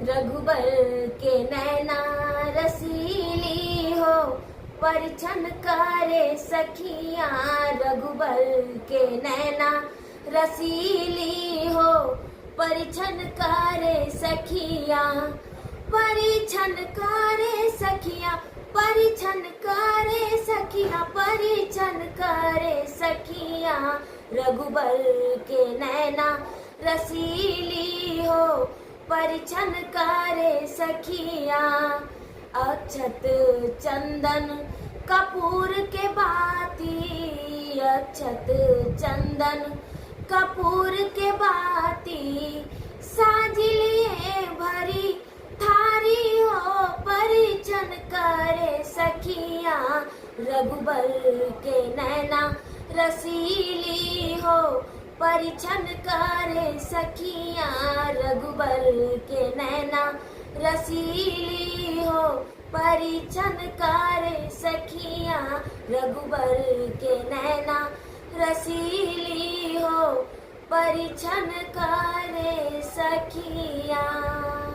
रघुबर के नैना रसीली हो, परिछन करे सखियां। रघुबर के नैना रसीली हो, परिछन करे सखियां। परिछन करे सखियां, परिछन करे सखियां, परिछन करे सखियां। रघुबर के नैना रसीली हो, परिछन करे सखियां। अक्षत चंदन कपूर के बाती, अक्षत चंदन कपूर के बाती। साजिलिए भरी थारी हो, परिछन करे सखियां। रघुबर के नैना रसीली हो, परिछन करे सखियां। रघुबर के नैना रसीली हो, परिछन करे सखियां। रघुबर के नैना रसीली हो, परिछन करे सखियां।